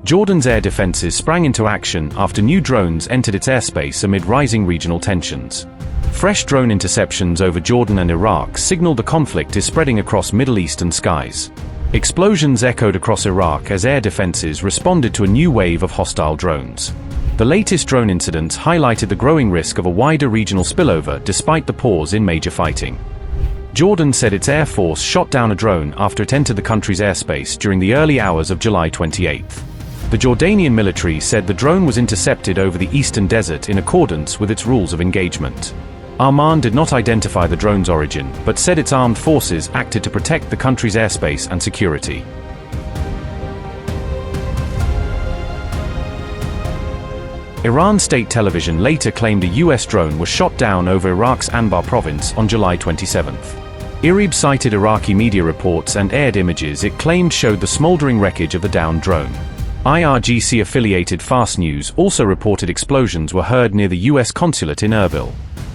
Jordan's air defenses sprang into action after new drones entered its airspace amid rising regional tensions. Fresh drone interceptions over Jordan and Iraq signaled the conflict is spreading across Middle Eastern skies. Explosions echoed across Iraq as air defenses responded to a new wave of hostile drones. The latest drone incidents highlighted the growing risk of a wider regional spillover despite the pause in major fighting. Jordan said its air force shot down a drone after it entered the country's airspace during the early hours of July 28. The Jordanian military said the drone was intercepted over the eastern desert in accordance with its rules of engagement. Oman did not identify the drone's origin, but said its armed forces acted to protect the country's airspace and security. Iran state television later claimed a U.S. drone was shot down over Iraq's Anbar province on July 27. Erbil cited Iraqi media reports and aired images it claimed showed the smoldering wreckage of the downed drone. IRGC-affiliated Fast News also reported explosions were heard near the U.S. Consulate in Erbil.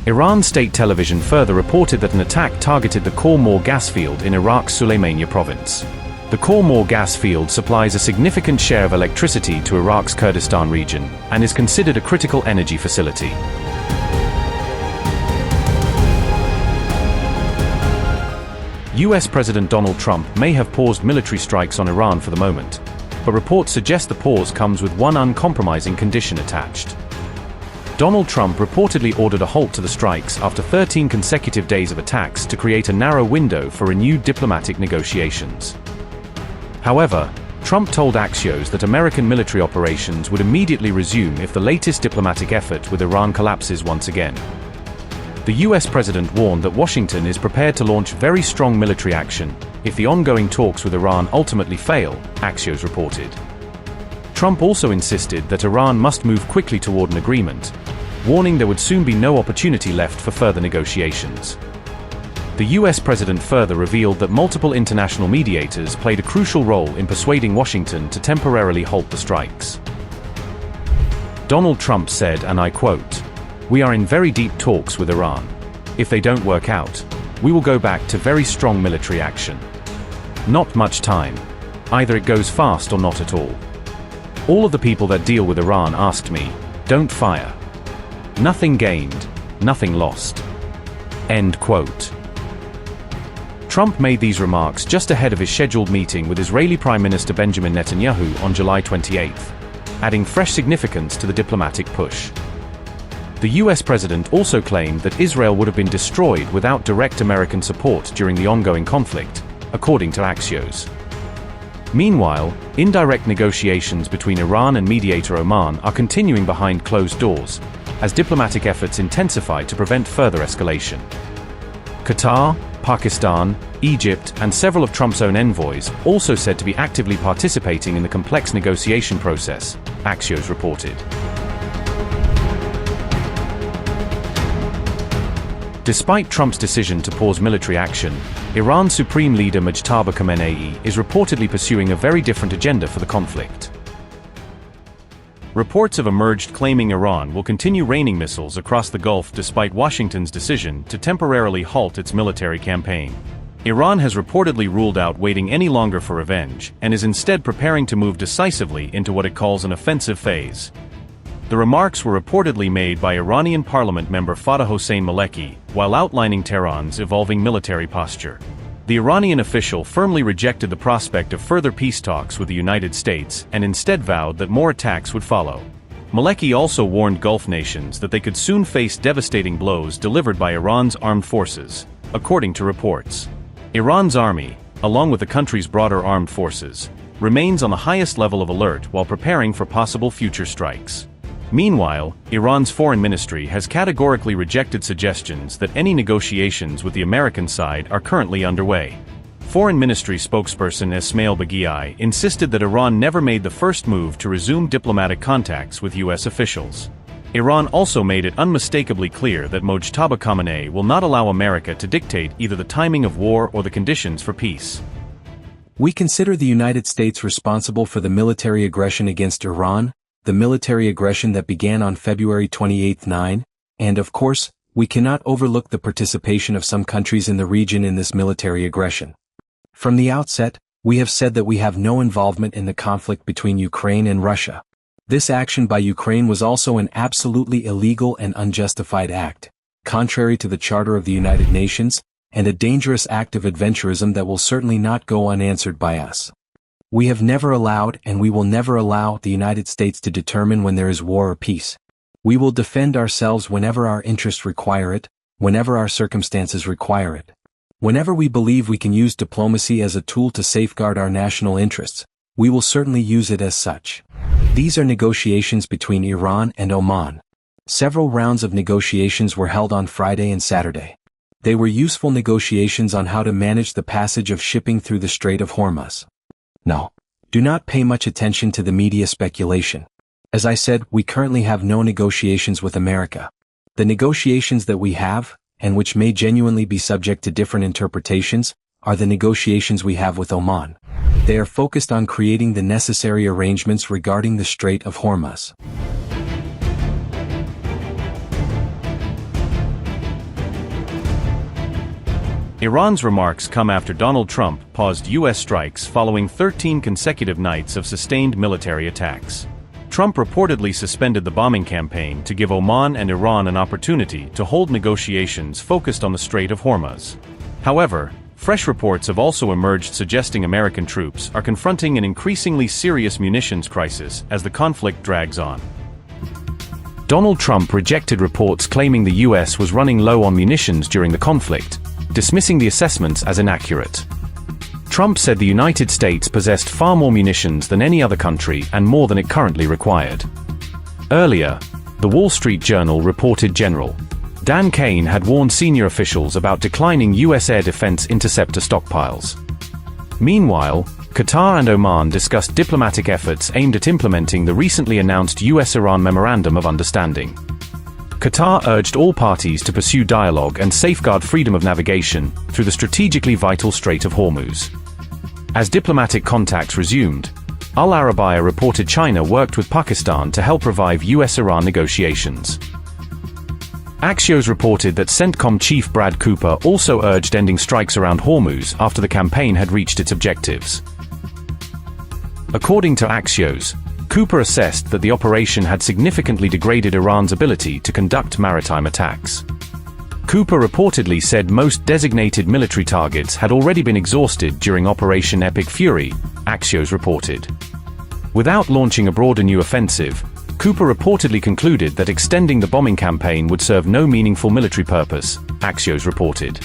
Iran state television further reported that an attack targeted the Khor Mor gas field in Iraq's Sulaymaniyah province. The Khor Mor gas field supplies a significant share of electricity to Iraq's Kurdistan region, and is considered a critical energy facility. US President Donald Trump may have paused military strikes on Iran for the moment, but reports suggest the pause comes with one uncompromising condition attached. Donald Trump reportedly ordered a halt to the strikes after 13 consecutive days of attacks to create a narrow window for renewed diplomatic negotiations. However, Trump told Axios that American military operations would immediately resume if the latest diplomatic effort with Iran collapses once again. The US president warned that Washington is prepared to launch very strong military action if the ongoing talks with Iran ultimately fail, Axios reported. Trump also insisted that Iran must move quickly toward an agreement, warning there would soon be no opportunity left for further negotiations. The US president further revealed that multiple international mediators played a crucial role in persuading Washington to temporarily halt the strikes. Donald Trump said, and I quote, "We are in very deep talks with Iran. If they don't work out, we will go back to very strong military action. Not much time. Either it goes fast or not at all. All of the people that deal with Iran asked me, don't fire. Nothing gained, nothing lost." End quote. Trump made these remarks just ahead of his scheduled meeting with Israeli Prime Minister Benjamin Netanyahu on July 28, adding fresh significance to the diplomatic push. The US president also claimed that Israel would have been destroyed without direct American support during the ongoing conflict, according to Axios. Meanwhile, indirect negotiations between Iran and mediator Oman are continuing behind closed doors, as diplomatic efforts intensify to prevent further escalation. Qatar, Pakistan, Egypt, and several of Trump's own envoys also said to be actively participating in the complex negotiation process, Axios reported. Despite Trump's decision to pause military action, Iran's supreme leader Mojtaba Khamenei is reportedly pursuing a very different agenda for the conflict. Reports have emerged claiming Iran will continue raining missiles across the Gulf despite Washington's decision to temporarily halt its military campaign. Iran has reportedly ruled out waiting any longer for revenge, and is instead preparing to move decisively into what it calls an offensive phase. The remarks were reportedly made by Iranian parliament member Fatah Hossein Maleki, while outlining Tehran's evolving military posture. The Iranian official firmly rejected the prospect of further peace talks with the United States and instead vowed that more attacks would follow. Maleki also warned Gulf nations that they could soon face devastating blows delivered by Iran's armed forces, according to reports. Iran's army, along with the country's broader armed forces, remains on the highest level of alert while preparing for possible future strikes. Meanwhile, Iran's foreign ministry has categorically rejected suggestions that any negotiations with the American side are currently underway. Foreign Ministry spokesperson Esmail Baghaei insisted that Iran never made the first move to resume diplomatic contacts with U.S. officials. Iran also made it unmistakably clear that Mojtaba Khamenei will not allow America to dictate either the timing of war or the conditions for peace. We consider the United States responsible for the military aggression against Iran, the military aggression that began on February 28, and of course, we cannot overlook the participation of some countries in the region in this military aggression. From the outset, We have said that we have no involvement in the conflict between Ukraine and Russia. This action by Ukraine was also an absolutely illegal and unjustified act, contrary to the Charter of the United Nations, and a dangerous act of adventurism that will certainly not go unanswered by us. We have never allowed and we will never allow the United States to determine when there is war or peace. We will defend ourselves whenever our interests require it, whenever our circumstances require it. Whenever we believe we can use diplomacy as a tool to safeguard our national interests, we will certainly use it as such. These are negotiations between Iran and Oman. Several rounds of negotiations were held on Friday and Saturday. They were useful negotiations on how to manage the passage of shipping through the Strait of Hormuz. No, do not pay much attention to the media speculation. As I said, we currently have no negotiations with America. The negotiations that we have, and which may genuinely be subject to different interpretations, are the negotiations we have with Oman. They are focused on creating the necessary arrangements regarding the Strait of Hormuz. Iran's remarks come after Donald Trump paused U.S. strikes following 13 consecutive nights of sustained military attacks. Trump reportedly suspended the bombing campaign to give Oman and Iran an opportunity to hold negotiations focused on the Strait of Hormuz. However, fresh reports have also emerged suggesting American troops are confronting an increasingly serious munitions crisis as the conflict drags on. Donald Trump rejected reports claiming the U.S. was running low on munitions during the conflict, dismissing the assessments as inaccurate. Trump said the United States possessed far more munitions than any other country and more than it currently required. Earlier, The Wall Street Journal reported General Dan Kane had warned senior officials about declining U.S. air defense interceptor stockpiles. Meanwhile, Qatar and Oman discussed diplomatic efforts aimed at implementing the recently announced U.S.-Iran Memorandum of Understanding. Qatar urged all parties to pursue dialogue and safeguard freedom of navigation through the strategically vital Strait of Hormuz. As diplomatic contacts resumed, Al Arabiya reported China worked with Pakistan to help revive U.S.-Iran negotiations. Axios reported that CENTCOM chief Brad Cooper also urged ending strikes around Hormuz after the campaign had reached its objectives. According to Axios, Cooper assessed that the operation had significantly degraded Iran's ability to conduct maritime attacks. Cooper reportedly said most designated military targets had already been exhausted during Operation Epic Fury, Axios reported. Without launching a broader new offensive, Cooper reportedly concluded that extending the bombing campaign would serve no meaningful military purpose, Axios reported.